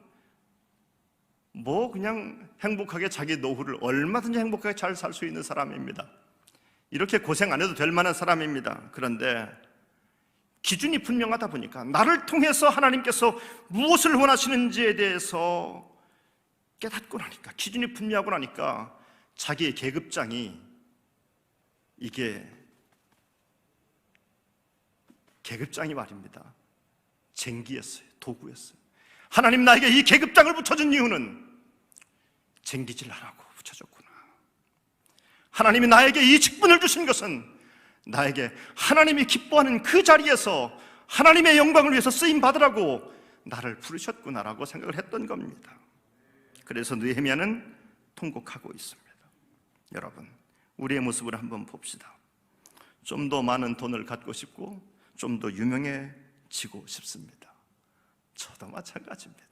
Speaker 5: 그냥 행복하게 자기 노후를 얼마든지 행복하게 잘 살 수 있는 사람입니다. 이렇게 고생 안 해도 될 만한 사람입니다. 그런데 기준이 분명하다 보니까 나를 통해서 하나님께서 무엇을 원하시는지에 대해서 깨닫고 나니까, 기준이 분명하고 나니까 자기의 계급장이, 이게 계급장이 말입니다, 쟁기였어요. 도구였어요. 하나님 나에게 이 계급장을 붙여준 이유는 쟁기질 안 하고 붙여줬구나. 하나님이 나에게 이 직분을 주신 것은 나에게 하나님이 기뻐하는 그 자리에서 하나님의 영광을 위해서 쓰임 받으라고 나를 부르셨구나라고 생각을 했던 겁니다. 그래서 느헤미야는 통곡하고 있습니다. 여러분, 우리의 모습을 한번 봅시다. 좀 더 많은 돈을 갖고 싶고 좀 더 유명해지고 싶습니다. 저도 마찬가지입니다.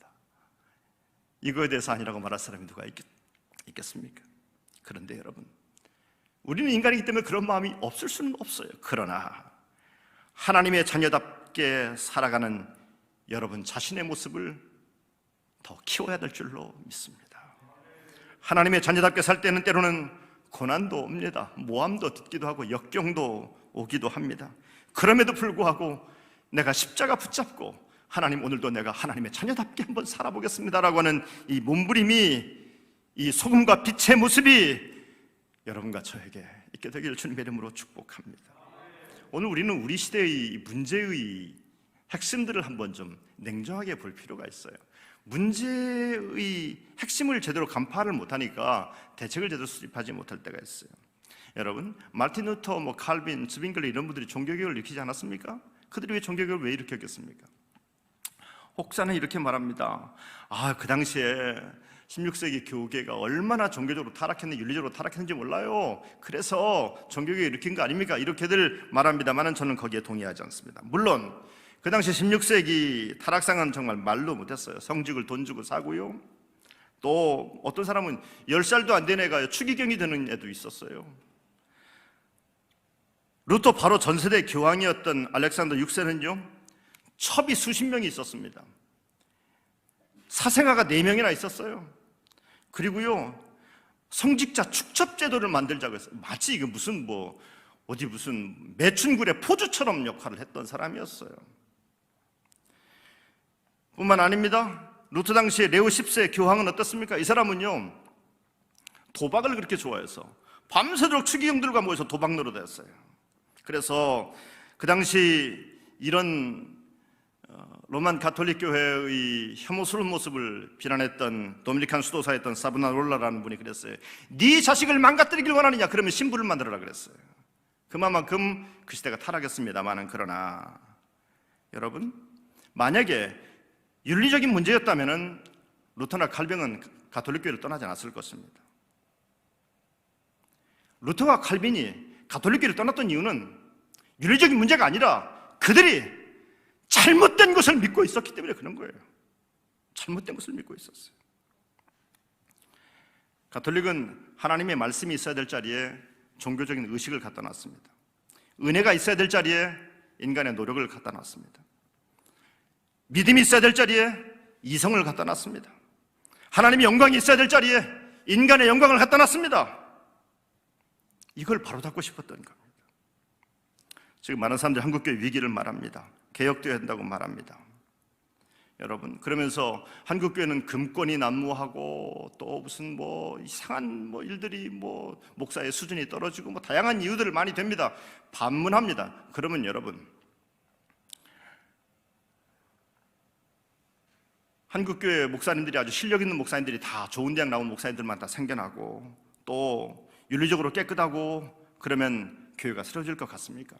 Speaker 5: 이거에 대해서 아니라고 말할 사람이 누가 있겠습니까? 그런데 여러분, 우리는 인간이기 때문에 그런 마음이 없을 수는 없어요. 그러나 하나님의 자녀답게 살아가는 여러분 자신의 모습을 더 키워야 될 줄로 믿습니다. 하나님의 자녀답게 살 때는 때로는 고난도 옵니다. 모함도 듣기도 하고 역경도 오기도 합니다. 그럼에도 불구하고 내가 십자가 붙잡고 하나님, 오늘도 내가 하나님의 자녀답게 한번 살아보겠습니다라고 하는 이 몸부림이, 이 소금과 빛의 모습이 여러분과 저에게 있게 되기를 주님의 이름으로 축복합니다. 오늘 우리는 우리 시대의 문제의 핵심들을 한번 좀 냉정하게 볼 필요가 있어요. 문제의 핵심을 제대로 간파를 못하니까 대책을 제대로 수립하지 못할 때가 있어요. 여러분, 마르틴 루터, 칼빈, 스빙글리 이런 분들이 종교개혁을 일으키지 않았습니까? 그들이 왜 종교개혁을 왜 일으켰겠습니까? 혹자는 이렇게 말합니다. 그 당시에 16세기 교계가 얼마나 종교적으로 타락했는지, 윤리적으로 타락했는지 몰라요. 그래서 종교개혁을 일으킨 거 아닙니까? 이렇게들 말합니다만 저는 거기에 동의하지 않습니다. 물론 그 당시 16세기 타락상은 정말 말로 못했어요. 성직을 돈 주고 사고요. 또 어떤 사람은 10살도 안 된 애가 추기경이 되는 애도 있었어요. 루터 바로 전세대 교황이었던 알렉산더 6세는요, 첩이 수십 명이 있었습니다. 사생아가 4명이나 있었어요. 그리고요, 성직자 축첩 제도를 만들자고 했어요. 마치 이거 무슨 무슨 매춘굴의 포주처럼 역할을 했던 사람이었어요. 뿐만 아닙니다. 루터 당시에 레오 10세 교황은 어떻습니까? 이 사람은요, 도박을 그렇게 좋아해서 밤새도록 추기경들과 모여서 도박 노릇했어요. 그래서 그 당시 이런 로만 가톨릭 교회의 혐오스러운 모습을 비난했던 도미니칸 수도사였던 사브나롤라라는 분이 그랬어요. 네 자식을 망가뜨리길 원하느냐? 그러면 신부를 만들어라 그랬어요. 그만큼 그 시대가 타락했습니다만은, 그러나 여러분, 만약에 윤리적인 문제였다면은 루터나 칼빈은 가톨릭 교회를 떠나지 않았을 것입니다. 루터와 칼빈이 가톨릭 교회를 떠났던 이유는 윤리적인 문제가 아니라 그들이 잘못된 것을 믿고 있었기 때문에 그런 거예요. 잘못된 것을 믿고 있었어요. 가톨릭은 하나님의 말씀이 있어야 될 자리에 종교적인 의식을 갖다 놨습니다. 은혜가 있어야 될 자리에 인간의 노력을 갖다 놨습니다. 믿음이 있어야 될 자리에 이성을 갖다 놨습니다. 하나님의 영광이 있어야 될 자리에 인간의 영광을 갖다 놨습니다. 이걸 바로잡고 싶었던 겁니다. 지금 많은 사람들이 한국교회 위기를 말합니다. 개혁되어야 한다고 말합니다. 여러분, 그러면서 한국교회는 금권이 난무하고 또 무슨 이상한 일들이 목사의 수준이 떨어지고 다양한 이유들을 많이 됩니다. 반문합니다. 그러면 여러분, 한국교회 목사님들이 아주 실력 있는 목사님들이 다 좋은 대학 나온 목사님들만 다 생겨나고 또 윤리적으로 깨끗하고 그러면 교회가 쓰러질 것 같습니까?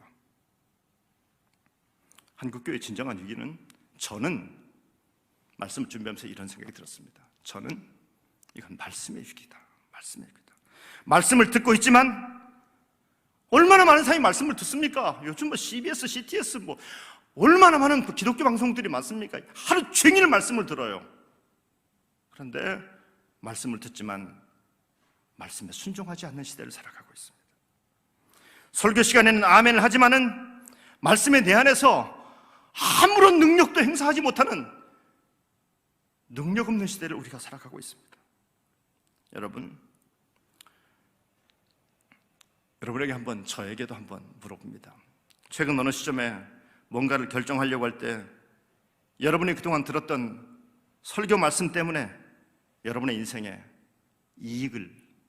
Speaker 5: 한국교회의 진정한 위기는, 저는 말씀을 준비하면서 이런 생각이 들었습니다. 저는 이건 말씀의 위기다. 말씀의 위기다. 말씀을 듣고 있지만 얼마나 많은 사람이 말씀을 듣습니까? 요즘 CBS, CTS 얼마나 많은 기독교 방송들이 많습니까? 하루 종일 말씀을 들어요. 그런데 말씀을 듣지만 말씀에 순종하지 않는 시대를 살아가고 있습니다. 설교 시간에는 아멘을 하지만은 말씀의 내 안에서 아무런 능력도 행사하지 못하는 능력 없는 시대를 우리가 살아가고 있습니다. 여러분에게 한번, 저에게도 한번 물어봅니다. 최근 어느 시점에 뭔가를 결정하려고 할 때 여러분이 그동안 들었던 설교 말씀 때문에 여러분의 인생에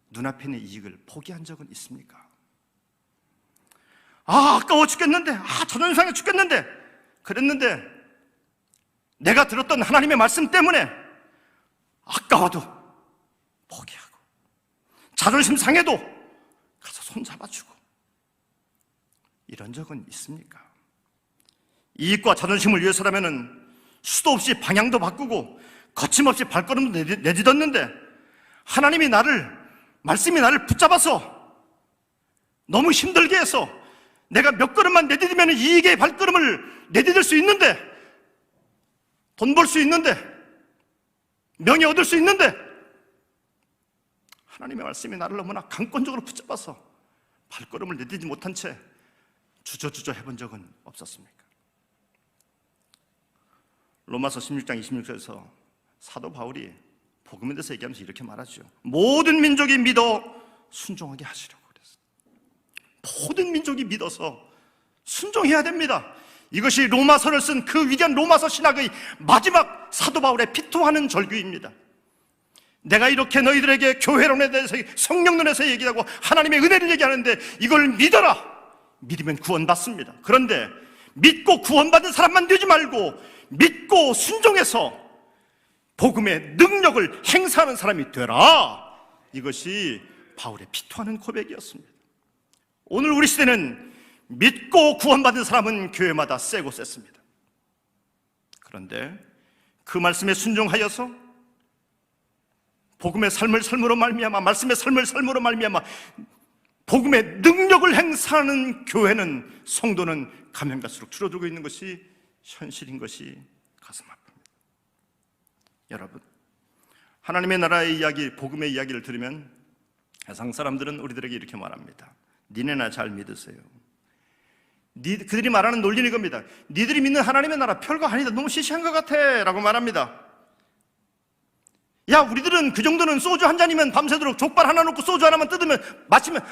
Speaker 5: 눈앞에 있는 이익을 포기한 적은 있습니까? 아까워 죽겠는데, 자존심 상해 죽겠는데, 그랬는데 내가 들었던 하나님의 말씀 때문에 아까워도 포기하고, 자존심 상해도 가서 손 잡아주고, 이런 적은 있습니까? 이익과 자존심을 위해서라면은 수도 없이 방향도 바꾸고 거침없이 발걸음도 내딛었는데 하나님이 말씀이 나를 붙잡아서 너무 힘들게 해서 내가 몇 걸음만 내디디면 이익의 발걸음을 내디딜 수 있는데, 돈 벌 수 있는데, 명예 얻을 수 있는데, 하나님의 말씀이 나를 너무나 강권적으로 붙잡아서 발걸음을 내디디지 못한 채 주저주저 해본 적은 없었습니까? 로마서 16장 26절에서 사도 바울이 복음에 대해서 얘기하면서 이렇게 말하죠. 모든 민족이 믿어 순종하게 하시려고 그랬어요. 모든 민족이 믿어서 순종해야 됩니다. 이것이 로마서를 쓴 그 위대한 로마서 신학의 마지막 사도 바울의 피토하는 절규입니다. 내가 이렇게 너희들에게 교회론에 대해서 성령론에서 얘기하고 하나님의 은혜를 얘기하는데 이걸 믿어라. 믿으면 구원받습니다. 그런데 믿고 구원받은 사람만 되지 말고 믿고 순종해서 복음의 능력을 행사하는 사람이 되라. 이것이 바울의 피토하는 고백이었습니다. 오늘 우리 시대는 믿고 구원받은 사람은 교회마다 세고 셌습니다. 그런데 그 말씀에 순종하여서 복음의 삶을 삶으로 말미암아, 말씀의 삶을 삶으로 말미암아 복음의 능력을 행사하는 교회는, 성도는 가면 갈수록 줄어들고 있는 것이 현실인 것이 가슴 아픕니다. 여러분, 하나님의 나라의 이야기, 복음의 이야기를 들으면 세상 사람들은 우리들에게 이렇게 말합니다. 니네나 잘 믿으세요. 그들이 말하는 논리는 이겁니다. 니들이 믿는 하나님의 나라 별거 아니다, 너무 시시한 것 같아 라고 말합니다. 야, 우리들은 그 정도는 소주 한 잔이면 밤새도록 족발 하나 놓고 소주 하나만 뜯으면 마치면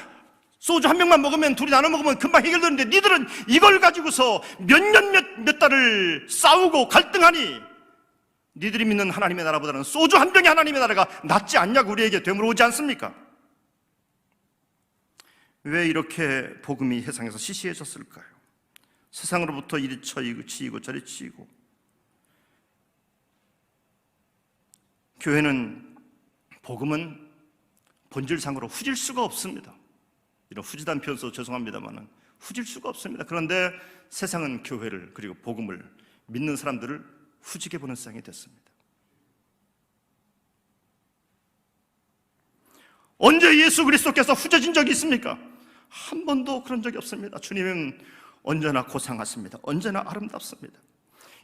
Speaker 5: 소주 한 병만 먹으면 둘이 나눠 먹으면 금방 해결되는데 니들은 이걸 가지고서 몇 달을 싸우고 갈등하니 니들이 믿는 하나님의 나라보다는 소주 한 병의 하나님의 나라가 낫지 않냐고 우리에게 되물어오지 않습니까? 왜 이렇게 복음이 세상에서 시시해졌을까요? 세상으로부터 이리 치이고 저리 치이고, 교회는, 복음은 본질상으로 후질 수가 없습니다. 이런 후지단 표현 써서 죄송합니다만 후질 수가 없습니다. 그런데 세상은 교회를, 그리고 복음을 믿는 사람들을 후지게 보는 세상이 됐습니다. 언제 예수 그리스도께서 후져진 적이 있습니까? 한 번도 그런 적이 없습니다. 주님은 언제나 고상하십니다. 언제나 아름답습니다.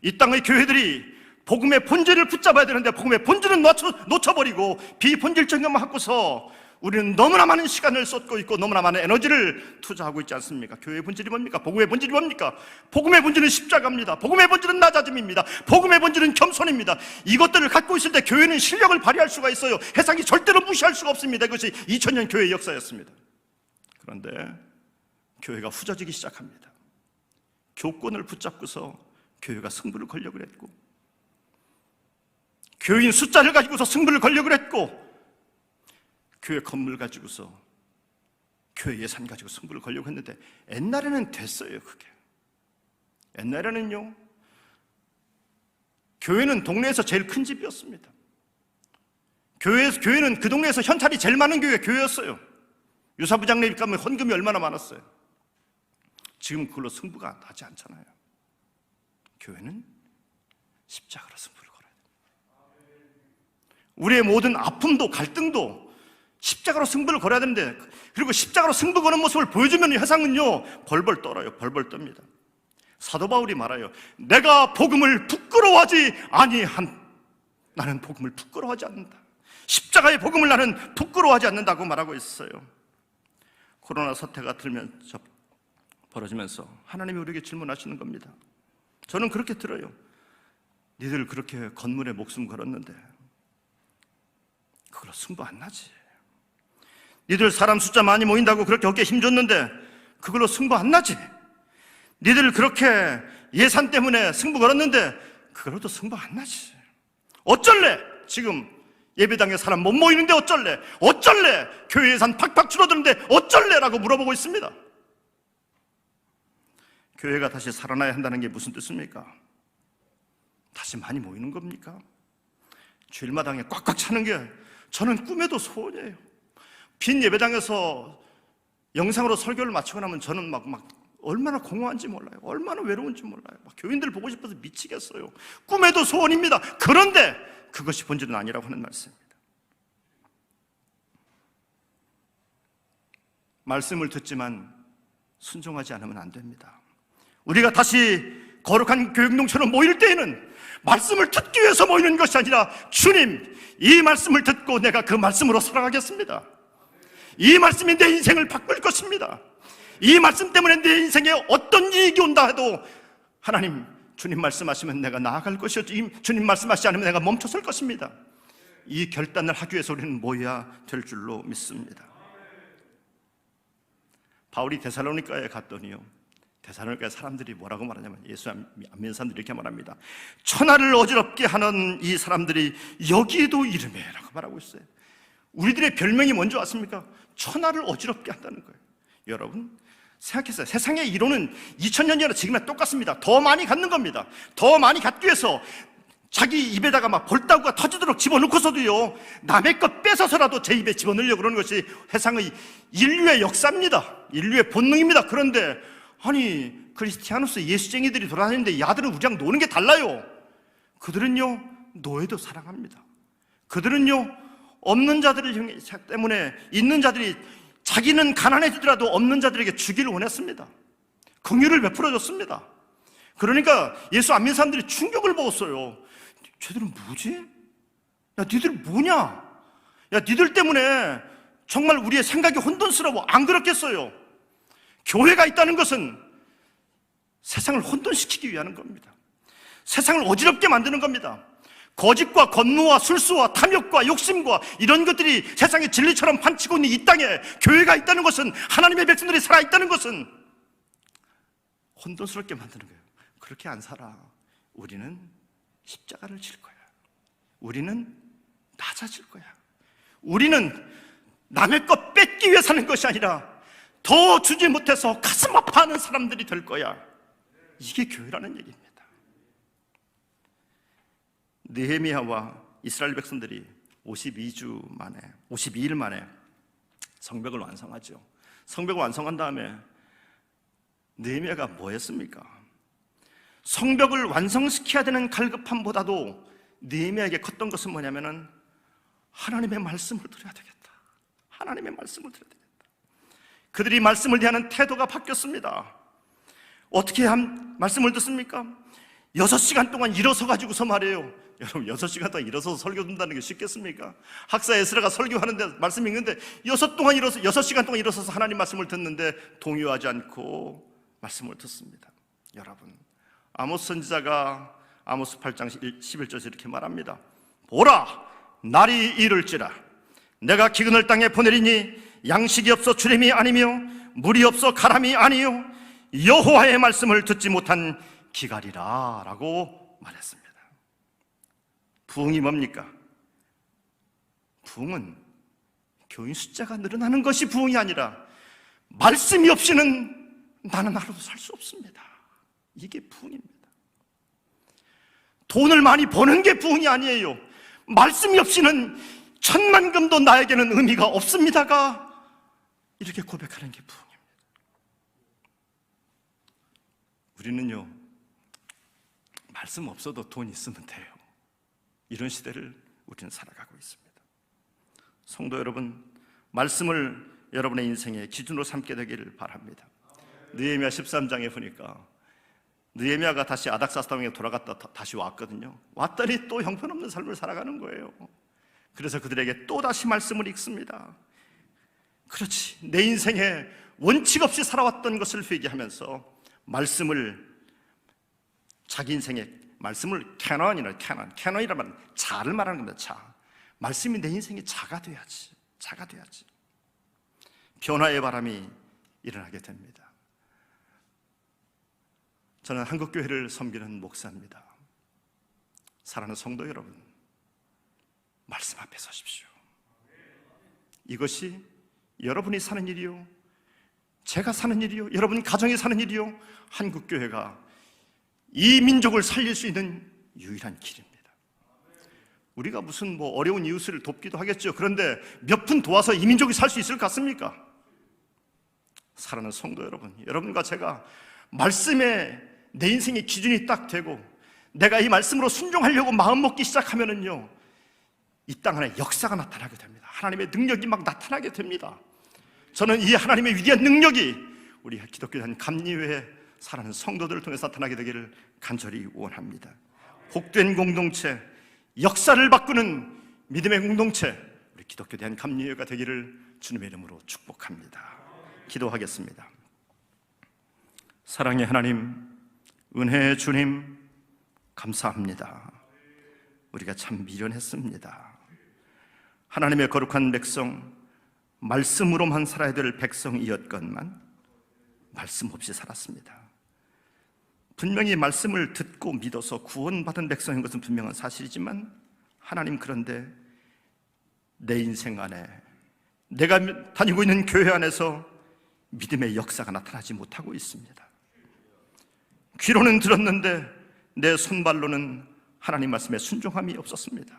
Speaker 5: 이 땅의 교회들이 복음의 본질을 붙잡아야 되는데 복음의 본질은 놓쳐버리고 비본질적인 것만 갖고서 우리는 너무나 많은 시간을 쏟고 있고 너무나 많은 에너지를 투자하고 있지 않습니까? 교회의 본질이 뭡니까? 복음의 본질이 뭡니까? 복음의 본질은 십자가입니다. 복음의 본질은 낮아짐입니다. 복음의 본질은 겸손입니다. 이것들을 갖고 있을 때 교회는 실력을 발휘할 수가 있어요. 세상이 절대로 무시할 수가 없습니다. 이것이 2000년 교회의 역사였습니다. 그런데 교회가 후져지기 시작합니다. 교권을 붙잡고서 교회가 승부를 걸려고 했고, 교인 숫자를 가지고서 승부를 걸려고 했고, 교회 건물 가지고서, 교회 예산 가지고 승부를 걸려고 했는데 옛날에는 됐어요. 그게 옛날에는요, 교회는 동네에서 제일 큰 집이었습니다. 교회는 그 동네에서 현찰이 제일 많은 교회였어요. 유사부장님 가면 헌금이 얼마나 많았어요. 지금 그걸로 승부가 나지 않잖아요. 교회는 십자가로 승부를 걸어야 됩니다. 우리의 모든 아픔도 갈등도 십자가로 승부를 걸어야 되는데, 그리고 십자가로 승부 거는 모습을 보여주면 세상은요 벌벌 떨어요. 벌벌 떱니다. 사도 바울이 말해요. 내가 복음을 부끄러워하지 아니한, 나는 복음을 부끄러워하지 않는다. 십자가의 복음을 나는 부끄러워하지 않는다고 말하고 있어요. 코로나 사태가 벌어지면서 하나님이 우리에게 질문하시는 겁니다. 저는 그렇게 들어요. 니들 그렇게 건물에 목숨 걸었는데 그걸로 승부 안 나지. 니들 사람 숫자 많이 모인다고 그렇게 어깨에 힘줬는데 그걸로 승부 안 나지. 니들 그렇게 예산 때문에 승부 걸었는데 그걸로도 승부 안 나지. 어쩔래? 지금 예배당에 사람 못 모이는데 어쩔래? 어쩔래? 교회 예산 팍팍 줄어드는데 어쩔래? 라고 물어보고 있습니다. 교회가 다시 살아나야 한다는 게 무슨 뜻입니까? 다시 많이 모이는 겁니까? 주일마당에 꽉꽉 차는 게 저는 꿈에도 소원이에요. 빈 예배당에서 영상으로 설교를 마치고 나면 저는 막 얼마나 공허한지 몰라요. 얼마나 외로운지 몰라요. 막 교인들 보고 싶어서 미치겠어요. 꿈에도 소원입니다. 그런데 그것이 본질은 아니라고 하는 말씀입니다. 말씀을 듣지만 순종하지 않으면 안 됩니다. 우리가 다시 거룩한 교육농처럼 모일 때에는 말씀을 듣기 위해서 모이는 것이 아니라 주님, 이 말씀을 듣고 내가 그 말씀으로 살아가겠습니다. 이 말씀이 내 인생을 바꿀 것입니다. 이 말씀 때문에 내 인생에 어떤 이익이 온다 해도 하나님, 주님 말씀하시면 내가 나아갈 것이요, 주님 말씀하시지 않으면 내가 멈춰설 것입니다. 이 결단을 하기 위해서 우리는 모여야 될 줄로 믿습니다. 바울이 데살로니가에 갔더니요, 데살로니가 사람들이 뭐라고 말하냐면, 예수 안 믿는 사람들이 이렇게 말합니다. 천하를 어지럽게 하는 이 사람들이 여기에도 이름해 라고 말하고 있어요. 우리들의 별명이 뭔지 아십니까? 천하를 어지럽게 한다는 거예요. 여러분 생각했어요. 세상의 이론은 2000년 전에 지금이랑 똑같습니다. 더 많이 갖는 겁니다. 더 많이 갖기 위해서 자기 입에다가 막 볼따구가 터지도록 집어넣고서도요, 남의 것 뺏어서라도 제 입에 집어넣으려고 그러는 것이 세상의 인류의 역사입니다. 인류의 본능입니다. 그런데 아니, 크리스티아누스 예수쟁이들이 돌아다니는데 이 아들은 우리랑 노는 게 달라요. 그들은요, 노예도 사랑합니다. 그들은요, 없는 자들 때문에 있는 자들이, 자기는 가난해지더라도 없는 자들에게 주기를 원했습니다. 긍휼을 베풀어줬습니다. 그러니까 예수 안 믿는 사람들이 충격을 먹었어요. 쟤들은 뭐지? 야, 니들 뭐냐? 야, 니들 때문에 정말 우리의 생각이 혼돈스러워. 안 그렇겠어요? 교회가 있다는 것은 세상을 혼돈시키기 위한 겁니다. 세상을 어지럽게 만드는 겁니다. 거짓과 권무와 술수와 탐욕과 욕심과 이런 것들이 세상의 진리처럼 판치고 있는 이 땅에 교회가 있다는 것은, 하나님의 백성들이 살아있다는 것은 혼돈스럽게 만드는 거예요. 그렇게 안 살아. 우리는 십자가를 질 거야. 우리는 낮아질 거야. 우리는 남의 것 뺏기 위해 사는 것이 아니라 더 주지 못해서 가슴 아파하는 사람들이 될 거야. 이게 교회라는 얘기입니다. 느헤미야와 이스라엘 백성들이 52일 만에 성벽을 완성하죠. 성벽을 완성한 다음에 느헤미야가 뭐 했습니까? 성벽을 완성시켜야 되는 갈급함보다도 느헤미야에게 컸던 것은 뭐냐면은 하나님의 말씀을 들어야 되겠다. 하나님의 말씀을 들어야 되겠다. 그들이 말씀을 대하는 태도가 바뀌었습니다. 어떻게 말씀을 듣습니까? 6시간 동안 일어서 가지고서 말해요. 여러분, 6시간 동안 일어서서 설교 듣는다는 게 쉽겠습니까? 학사 에스라가 설교하는데 말씀이 있는데 6시간 동안 일어서서 하나님 말씀을 듣는데 동요하지 않고 말씀을 듣습니다. 여러분, 아모스 선지자가 아모스 8장 11절에서 이렇게 말합니다. 보라, 날이 이를지라 내가 기근을 땅에 보내리니 양식이 없어 주림이 아니며 물이 없어 가람이 아니요 여호와의 말씀을 듣지 못한 기갈이라 라고 말했습니다. 부흥이 뭡니까? 부흥은 교인 숫자가 늘어나는 것이 부흥이 아니라 말씀이 없이는 나는 하루도 살 수 없습니다. 이게 부흥입니다. 돈을 많이 버는 게 부흥이 아니에요. 말씀이 없이는 천만금도 나에게는 의미가 없습니다가 이렇게 고백하는 게 부흥입니다. 우리는요, 말씀 없어도 돈 있으면 돼요. 이런 시대를 우리는 살아가고 있습니다. 성도 여러분, 말씀을 여러분의 인생의 기준으로 삼게 되기를 바랍니다. 느헤미야 13장에 보니까 느헤미야가 다시 아닥사스 땅에 돌아갔다 다시 왔거든요. 왔더니 또 형편없는 삶을 살아가는 거예요. 그래서 그들에게 또 다시 말씀을 읽습니다. 그렇지, 내 인생에 원칙 없이 살아왔던 것을 회개하면서 말씀을, 자기 인생의 말씀을 캐논이라는 말은 자를 말하는 겁니다. 자, 말씀이 내 인생의 자가 돼야지. 변화의 바람이 일어나게 됩니다. 저는 한국교회를 섬기는 목사입니다. 사랑하는 성도 여러분, 말씀 앞에 서십시오. 이것이 여러분이 사는 일이요, 제가 사는 일이요, 여러분 가정이 사는 일이요, 한국교회가 이 민족을 살릴 수 있는 유일한 길입니다. 우리가 무슨 어려운 이웃을 돕기도 하겠죠. 그런데 몇 푼 도와서 이 민족이 살 수 있을 것 같습니까? 사랑하는 성도 여러분, 여러분과 제가 말씀에 내 인생의 기준이 딱 되고 내가 이 말씀으로 순종하려고 마음 먹기 시작하면은요, 이 땅 안에 역사가 나타나게 됩니다. 하나님의 능력이 막 나타나게 됩니다. 저는 이 하나님의 위대한 능력이 우리 기독교단 감리회에 살아가는 성도들을 통해서 나타나게 되기를 간절히 원합니다. 복된 공동체, 역사를 바꾸는 믿음의 공동체, 우리 기독교단 감리회가 되기를 주님의 이름으로 축복합니다. 기도하겠습니다. 사랑의 하나님, 은혜의 주님, 감사합니다. 우리가 참 미련했습니다. 하나님의 거룩한 백성, 말씀으로만 살아야 될 백성이었건만 말씀 없이 살았습니다. 분명히 말씀을 듣고 믿어서 구원받은 백성인 것은 분명한 사실이지만 하나님, 그런데 내 인생 안에, 내가 다니고 있는 교회 안에서 믿음의 역사가 나타나지 못하고 있습니다. 귀로는 들었는데 내 손발로는 하나님 말씀에 순종함이 없었습니다.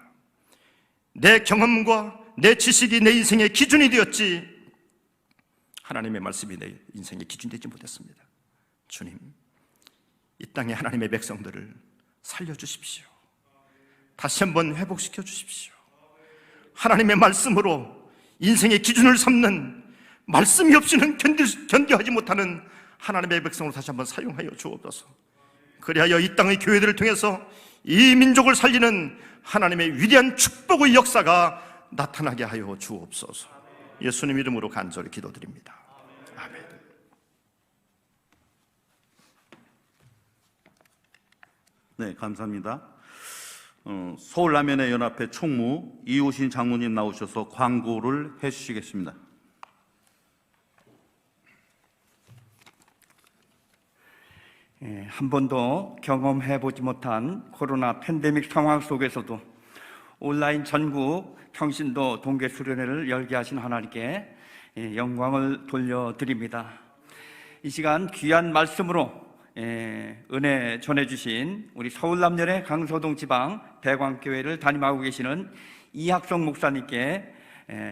Speaker 5: 내 경험과 내 지식이 내 인생의 기준이 되었지 하나님의 말씀이 내 인생의 기준이 되지 못했습니다. 주님, 이 땅의 하나님의 백성들을 살려주십시오. 다시 한번 회복시켜 주십시오. 하나님의 말씀으로 인생의 기준을 삼는, 말씀이 없이는 견뎌하지 못하는 하나님의 백성으로 다시 한번 사용하여 주옵소서. 그리하여 이 땅의 교회들을 통해서 이 민족을 살리는 하나님의 위대한 축복의 역사가 나타나게 하여 주옵소서. 예수님 이름으로 간절히 기도드립니다. 아멘.
Speaker 1: 네, 감사합니다. 서울라면의 연합회 총무 이우신 장로님 나오셔서 광고를 해주시겠습니다.
Speaker 6: 한 번도 경험해보지 못한 코로나 팬데믹 상황 속에서도 온라인 전국 평신도 동계 수련회를 열게 하신 하나님께 영광을 돌려드립니다. 이 시간 귀한 말씀으로 은혜 전해주신 우리 서울남연의 강서동 지방 대광교회를 담임하고 계시는 이학성 목사님께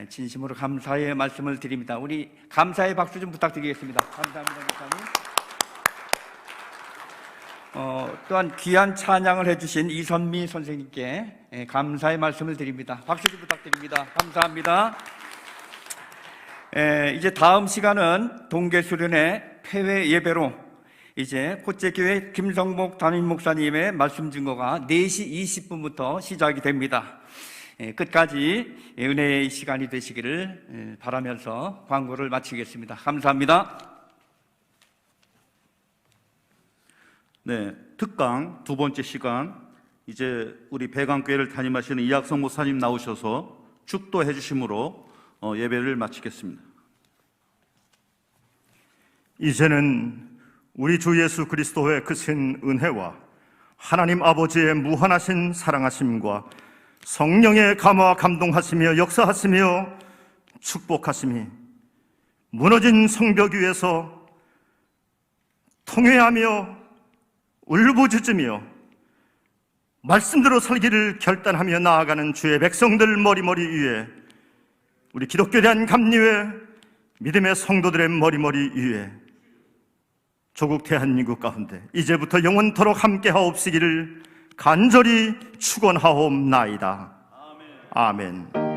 Speaker 6: 진심으로 감사의 말씀을 드립니다. 우리 감사의 박수 좀 부탁드리겠습니다. 감사합니다, 목사님. 또한 귀한 찬양을 해주신 이선미 선생님께 감사의 말씀을 드립니다. 박수 좀 부탁드립니다. 감사합니다. 이제 다음 시간은 동계수련회 폐회 예배로 이제 코째교회 김성목 담임 목사님의 말씀 증거가 4시 20분부터 시작이 됩니다. 끝까지 은혜의 시간이 되시기를 바라면서 광고를 마치겠습니다. 감사합니다.
Speaker 1: 네, 특강 두 번째 시간, 이제 우리 배강교회를 담임하시는 이학성 목사님 나오셔서 축도해 주심으로 예배를 마치겠습니다.
Speaker 5: 이제는 우리 주 예수 그리스도의 크신 은혜와 하나님 아버지의 무한하신 사랑하심과 성령의 감화 감동하시며 역사하시며 축복하심이 무너진 성벽 위에서 통회하며 울부짖으며 말씀대로 살기를 결단하며 나아가는 주의 백성들 머리머리 위에, 우리 기독교에 대한 감리회 믿음의 성도들의 머리머리 위에, 조국 대한민국 가운데 이제부터 영원토록 함께 하옵시기를 간절히 축원하옵나이다. 아멘.